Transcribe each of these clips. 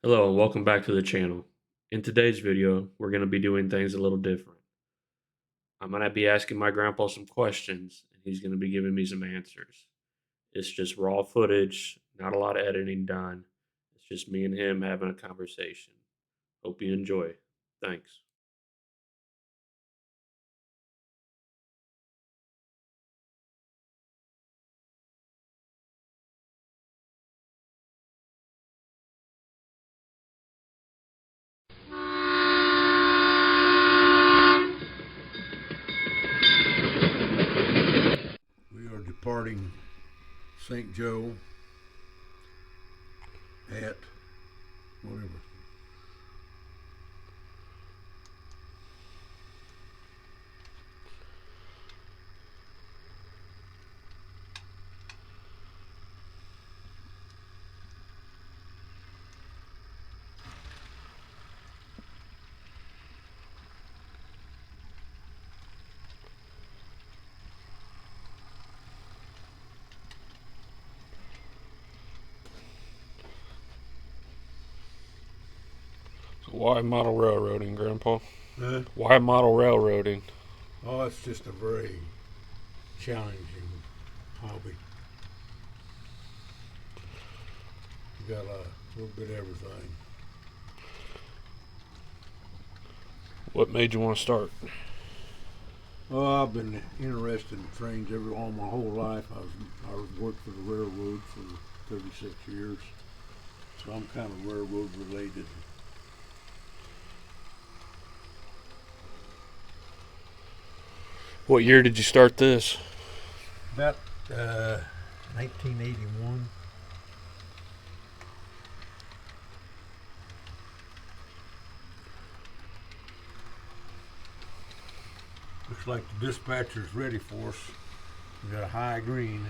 Hello and welcome back to the channel. In today's video, we're going to be doing things a little different. I'm going to be asking my grandpa some questions and he's going to be giving me some answers. It's just raw footage, not a lot of editing done. It's just me and him having a conversation. Hope you enjoy. Thanks. We are departing St. Joe at whatever. Why model railroading, Grandpa? Huh? Why model railroading? Oh, it's just a very challenging hobby. You got a little bit of everything. What made you want to start? Oh, I've been interested in trains all my whole life. I worked for the railroad for 36 years, so I'm kind of railroad related. What year did you start this? About 1981. Looks like the dispatcher's ready for us. We got a high green.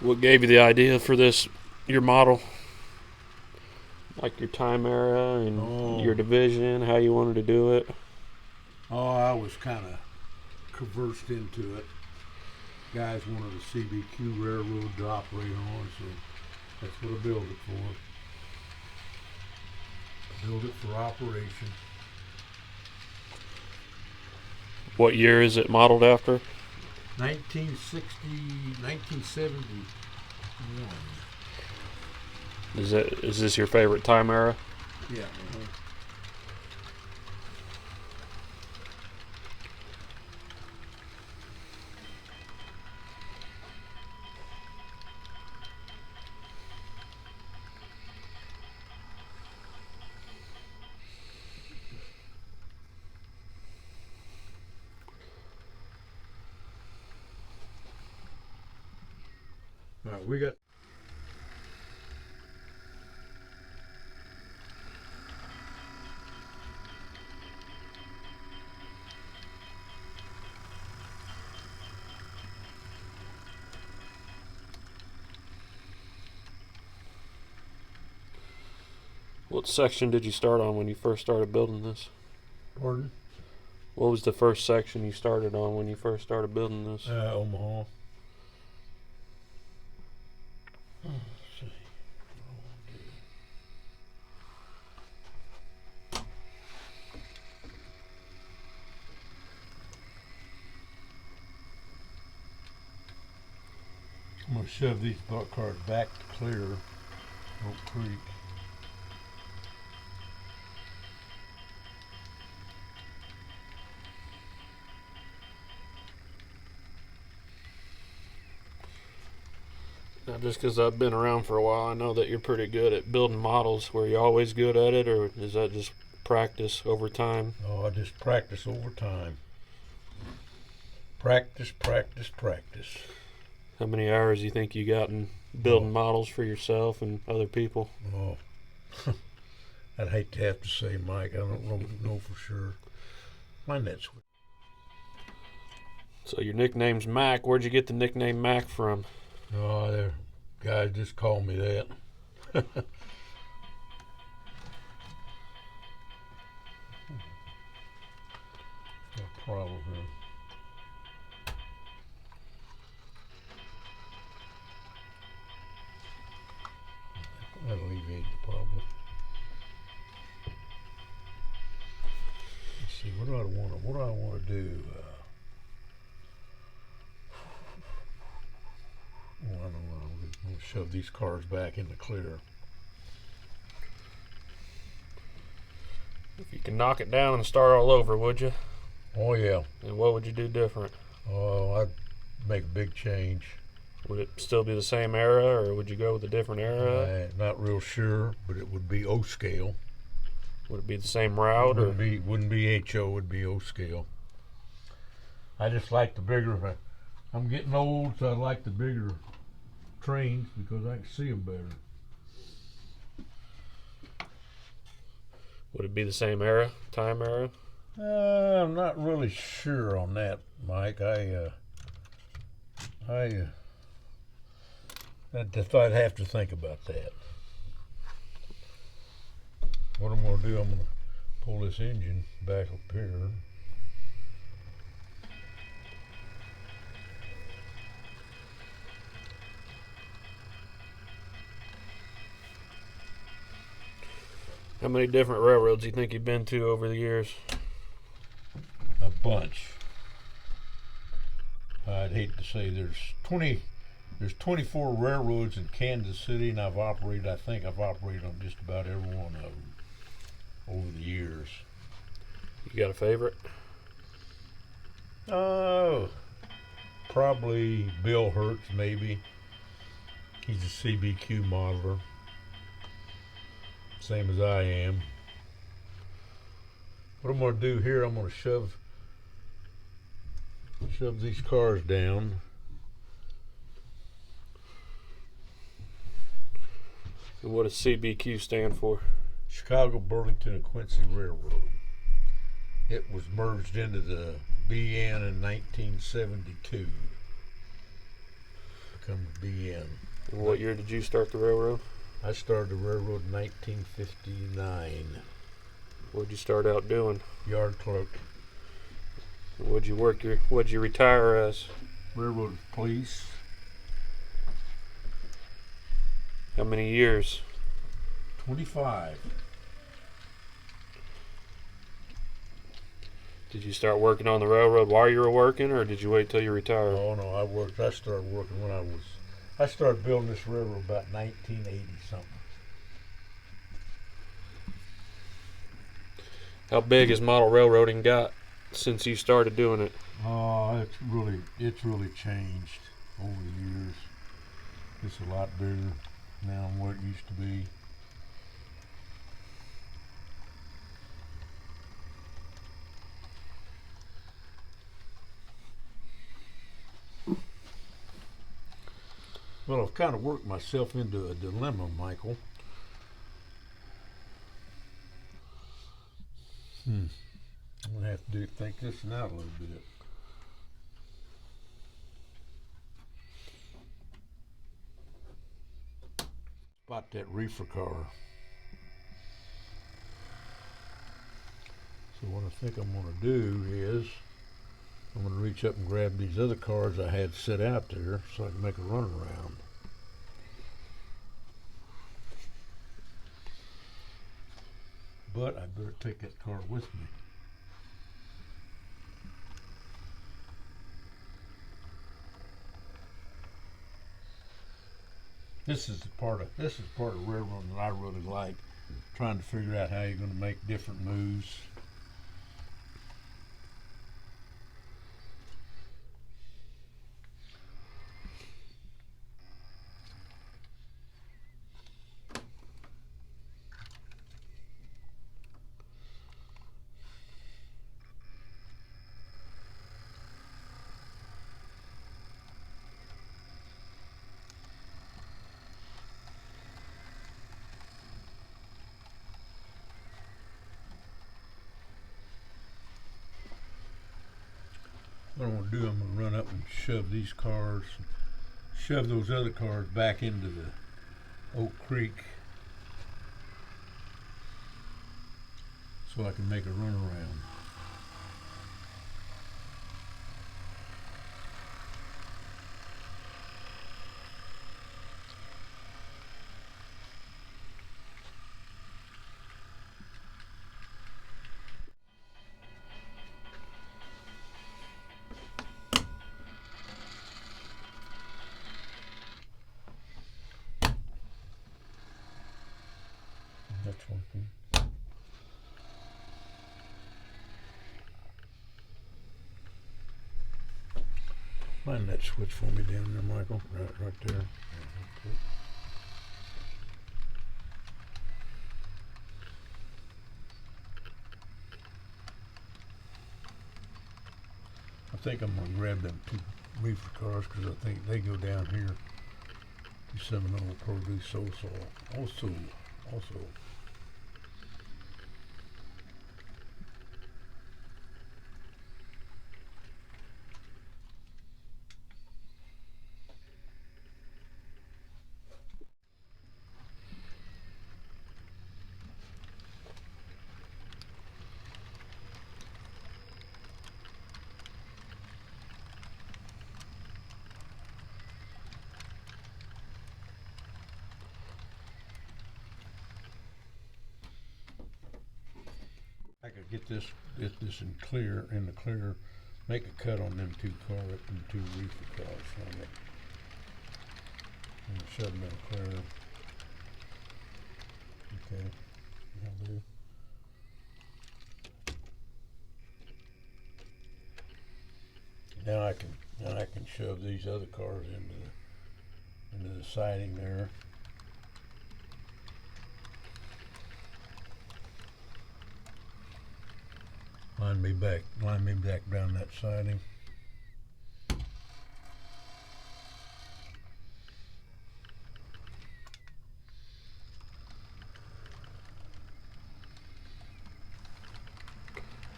What gave you the idea for this, your model? Like your time era and your division, how you wanted to do it? Oh, I was kind of conversed into it. Guys wanted a CB&Q railroad to operate on, so that's what I built it for. Build it for operation. What year is it modeled after? 1960, 1971. Is this your favorite time era? Yeah. All right, we got. What section did you start on when you first started building this? Pardon? What was the first section you started on when you first started building this? Omaha. Let's see. I'm going to shove these buck cars back to clear Oak Creek. Now, just because I've been around for a while, I know that you're pretty good at building models. Were you always good at it, or is that just practice over time? Oh, I just practice over time. Practice, practice, practice. How many hours do you think you got in building models for yourself and other people? Oh, I'd hate to have to say, Mike. I don't know for sure. My net's. So your nickname's Mac. Where'd you get the nickname Mac from? Oh, there, guys just call me that. No problem here. That alleviates the problem. Let's see, what do I want to do? I don't know. I'm going to shove these cars back in the clear. If you can knock it down and start all over, would you? Oh yeah. And what would you do different? Oh, I'd make a big change. Would it still be the same era, or would you go with a different era? Not real sure, but it would be O scale. Would it be the same route, or Wouldn't be HO, would be O scale. I just like the bigger. I'm getting old, so I like the bigger trains because I can see them better. would it be the same era, time era? I'm not really sure on that, Mike. I'd have to think about that. What I'm going to do, I'm going to pull this engine back up here. How many different railroads do you think you've been to over the years? A bunch. I'd hate to say there's 24 railroads in Kansas City, and I think I've operated on just about every one of them over the years. You got a favorite? Oh, probably Bill Hertz, maybe. He's a CB&Q modeler, same as I am. What I'm going to do here, I'm going to shove these cars down. And what does CB&Q stand for? Chicago, Burlington, and Quincy Railroad. It was merged into the BN in 1972. Become the BN. And what year did you start the railroad? I started the railroad in 1959. What'd you start out doing? Yard clerk. What'd you retire as? Railroad police. How many years? 25. Did you start working on the railroad while you were working, or did you wait till you retired? Oh no, I started working when I started building this railroad about 1980 something. How big has model railroading got since you started doing it? Oh, it's really changed over the years. It's a lot bigger now than what it used to be. Well, I've kind of worked myself into a dilemma, Michael. I'm gonna have to think this one out a little bit. About that reefer car. So what I think I'm gonna do is I'm gonna reach up and grab these other cars I had set out there so I can make a run around. But I better take that car with me. This is part of railroading that I really like. Trying to figure out how you're going to make different moves. What I'm going to do, I'm going to run up and shove those other cars back into the Oak Creek so I can make a run around. That's working. Find that switch for me down there, Michael. Right there. Okay. I think I'm gonna grab them 2 reefer cars because I think they go down here to Seminole Produce also. I could get this in the clear, make a cut on them 2 reefer cars from it. And shove them in clear. Okay, that'll do. Now I can shove these other cars into the siding there. Line me back down that siding.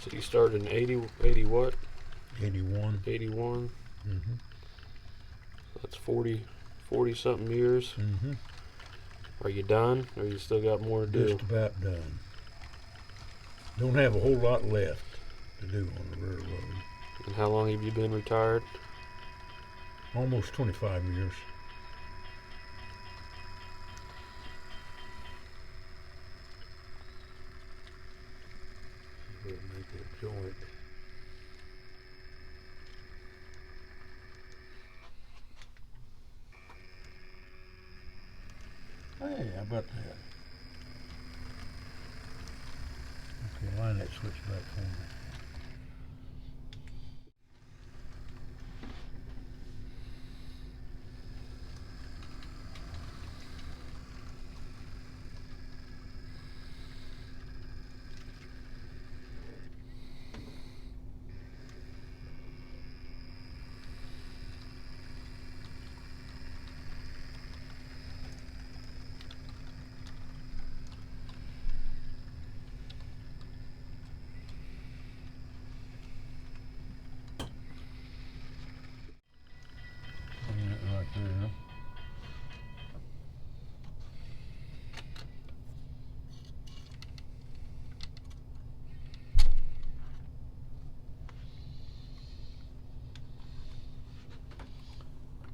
So you started in 80 what? 81. 81. Mm-hmm. That's 40 something years. Mm-hmm. Are you done, or you still got more to do? Just about done. Don't have a whole lot left to do on the railroad. And how long have you been retired? Almost 25 years. We'll make a joint. Hey, how about that? Okay, line that switch back for me. Right there.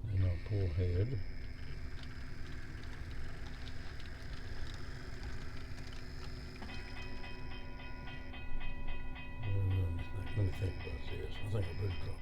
Then I'll pull head. Let me think about this. I think I better drop.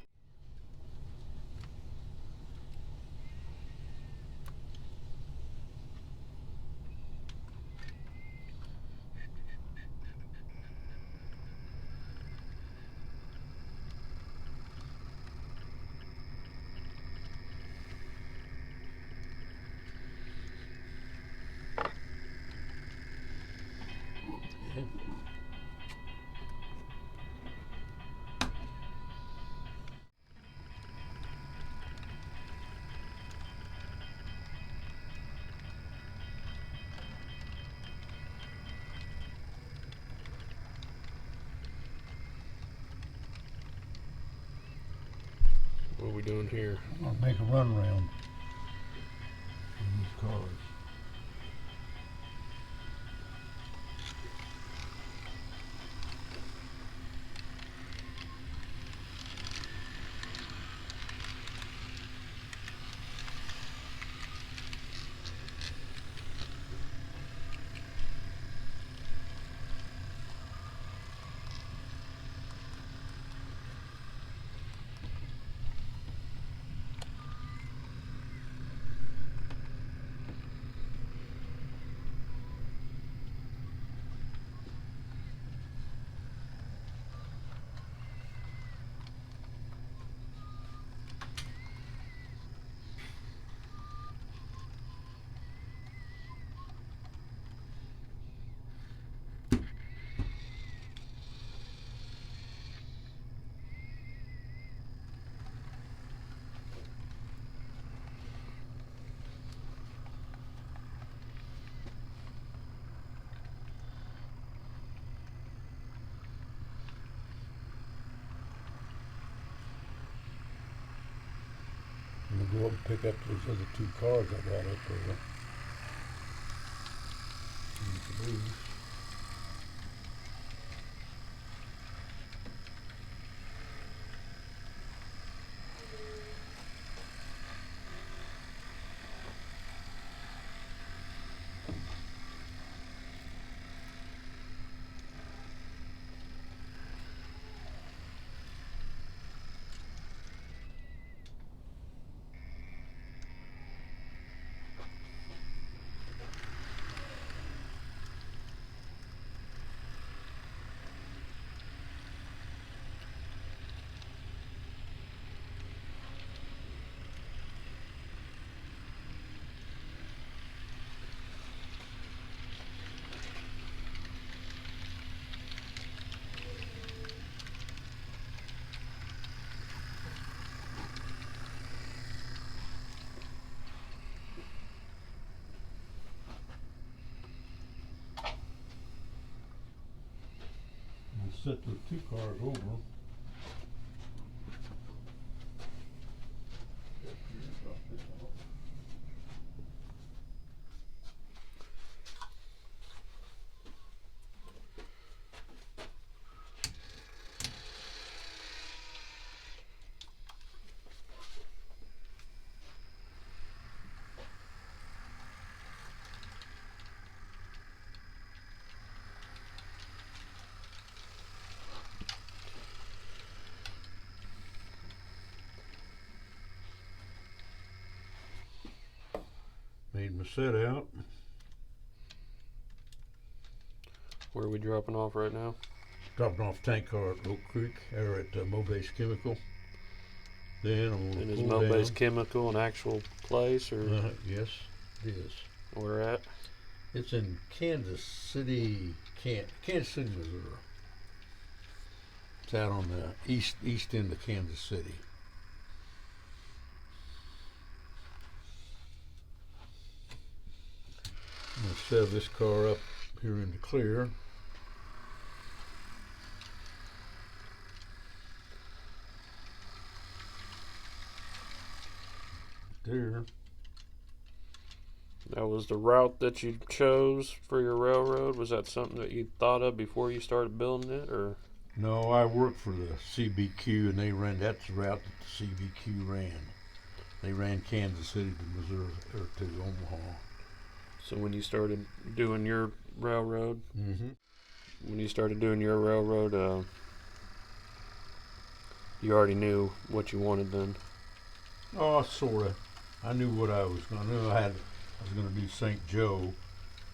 What are we doing here? I'm gonna make a run around these cars. to go up and pick up those other 2 cars I got up there. Into these. Set the 2 cars over. Made my set out. Where are we dropping off right now? Dropping off tank car at Oak Creek, or at Mo-Base Chemical. Then I'm And going to is pull Mo-Base down. Chemical an actual place, or Yes, it is. where at? It's in Kansas City, Missouri. It's out on the east end of Kansas City. I'm going to set this car up here in the clear. There. That was the route that you chose for your railroad? Was that something that you thought of before you started building it, or? No, I worked for the CB&Q, and they ran. That's the route that the CB&Q ran. They ran Kansas City to Missouri or to Omaha. So when you started doing your railroad, Mm-hmm. You already knew what you wanted then. Oh, sorta. I knew what I was going to do. I was going to do St. Joe,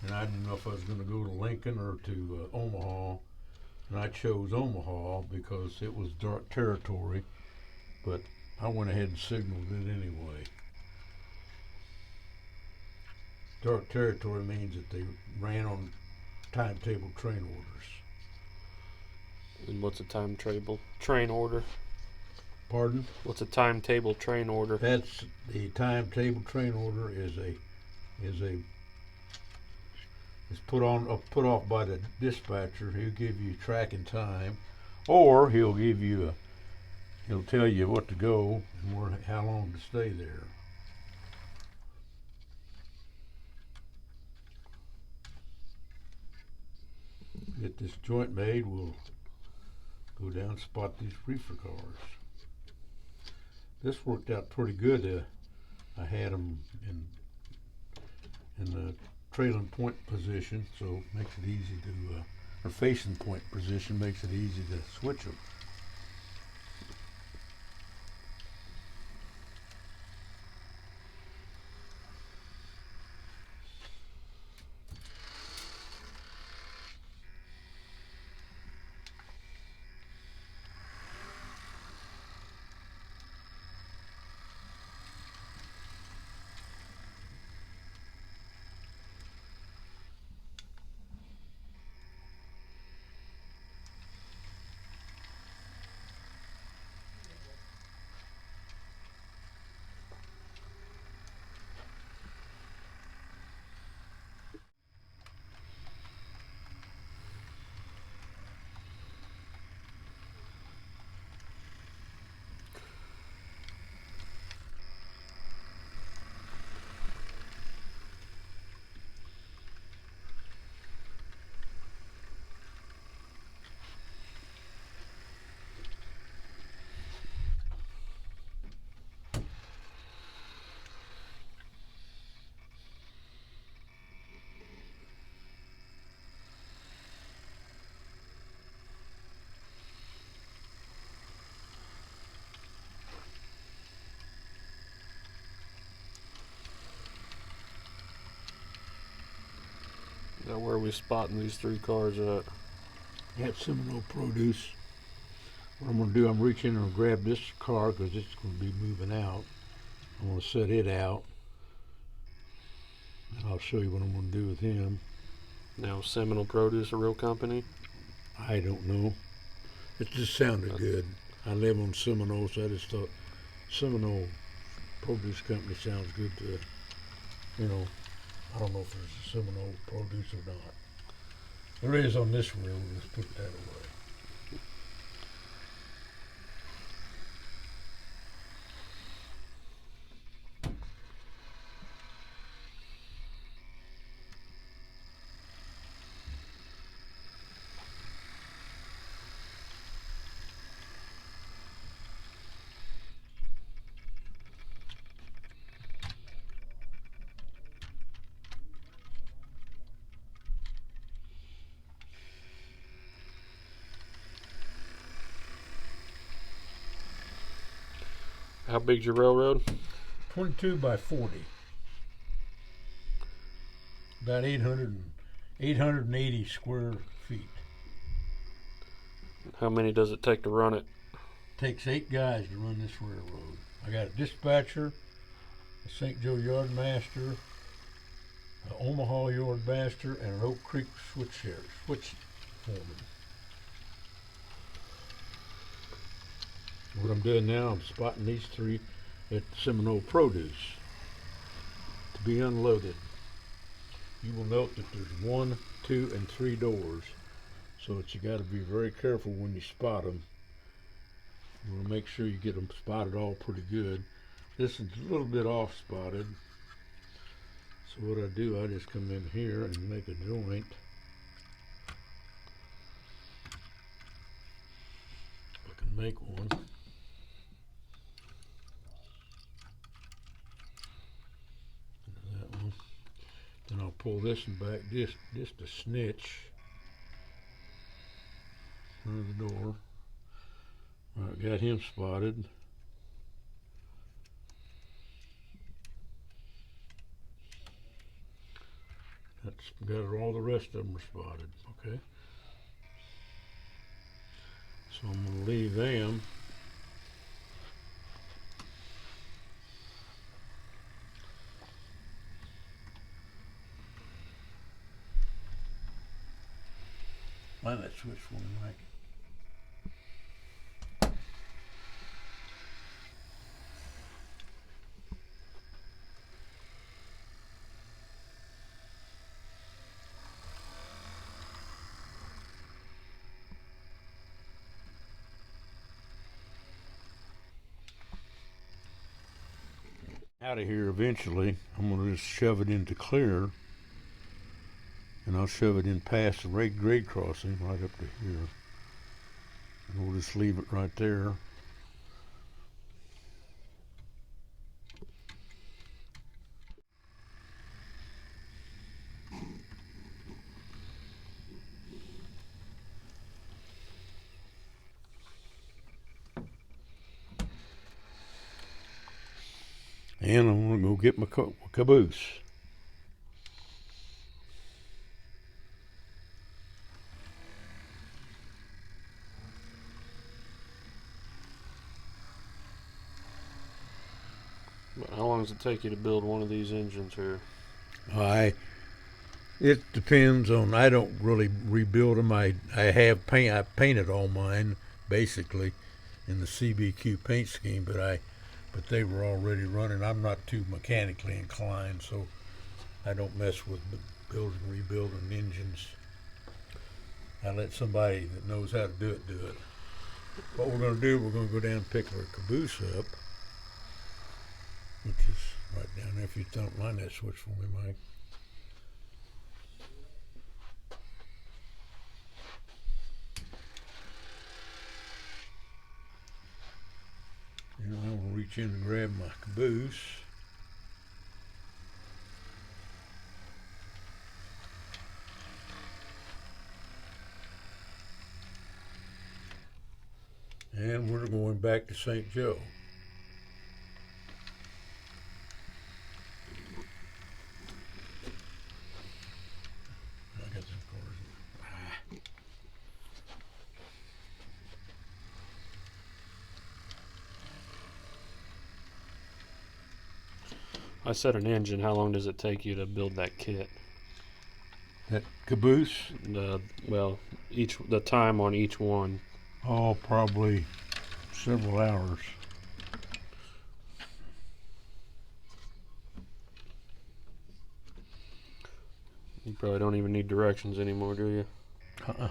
and I didn't know if I was going to go to Lincoln or to Omaha. And I chose Omaha because it was dark territory, but I went ahead and signaled it anyway. Dark territory means that they ran on timetable train orders. And what's a timetable train order? Pardon? What's a timetable train order? That's the timetable train order is put off by the dispatcher. He'll give you track and time, or he'll tell you what to go and how long to stay there. Get this joint made, we'll go down and spot these reefer cars. This worked out pretty good. I had them in the trailing point position, so it makes it easy to, or facing point position makes it easy to switch them. Now where are we spotting these 3 cars at? At Seminole Produce. What I'm going to do, I'm reaching in and grab this car because it's going to be moving out. I'm going to set it out, and I'll show you what I'm going to do with him. Now, Seminole Produce a real company? I don't know. It just sounded good. I live on Seminole, so I just thought Seminole Produce Company sounds good to, I don't know if there's a Seminole Produce or not. There is on this road, let's put that away. How big's your railroad? 22 by 40. About 880 square feet. How many does it take to run it? Takes 8 guys to run this railroad. I got a dispatcher, a St. Joe yard master, an Omaha yard master, and an Oak Creek switch foreman. What I'm doing now, I'm spotting these 3 at Seminole Produce to be unloaded. You will note that there's 1, 2, and 3 doors, so that you got to be very careful when you spot them. You want to make sure you get them spotted all pretty good. This is a little bit off spotted, so what I do, I just come in here and make a joint. I can make one. That one. Then I'll pull this one back just a snitch through the door. Alright, got him spotted. That's got all the rest of them are spotted. Okay. So I'm going to leave them. Find that switch for me, Mike. Out of here eventually. I'm going to just shove it into clear, and I'll shove it in past the grade crossing right up to here, and we'll just leave it right there. And I'm going to go get my caboose. But how long does it take you to build one of these engines here? It depends on. I don't really rebuild them. I painted all mine basically in the CB&Q paint scheme, but they were already running. I'm not too mechanically inclined, so I don't mess with rebuilding engines. I let somebody that knows how to do it do it. What we're going to do, we're going to go down and pick our caboose up, which is right down there. If you don't mind that switch for me, Mike. I'm going to reach in and grab my caboose. And we're going back to St. Joe. I said an engine. How long does it take you to build that kit? That caboose? The time on each one. Oh, probably several hours. You probably don't even need directions anymore, do you? Uh-uh.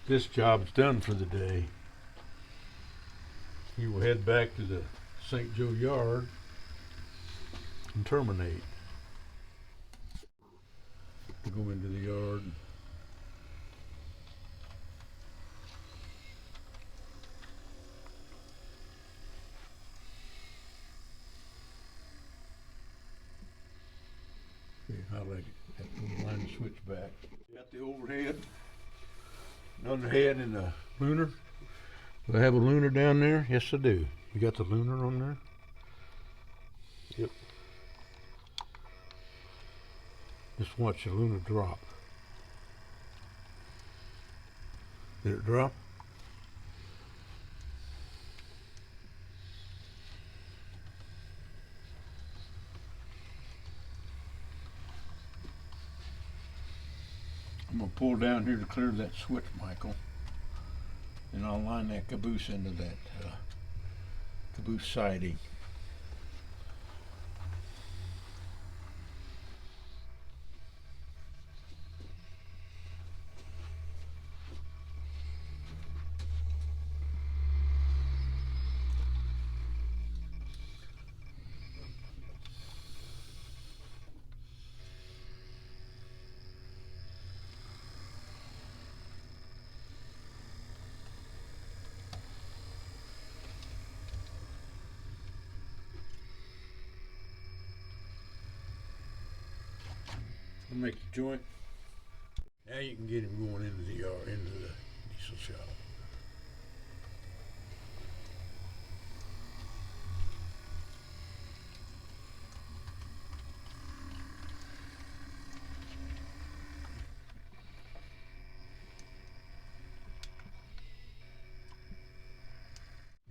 This job's done for the day. You will head back to the St. Joe yard and terminate. Go into the yard. Okay, I like it. Line the switch back. Got the overhead, underhead, and the lunar. Do I have a lunar down there? Yes, I do. You got the lunar on there? Yep. Just watch the lunar drop. Did it drop? I'm gonna pull down here to clear that switch, Michael, and I'll line that caboose into that caboose siding. I'll make the joint. Now you can get him going into the yard, into the diesel shop.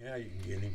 Now you can get him.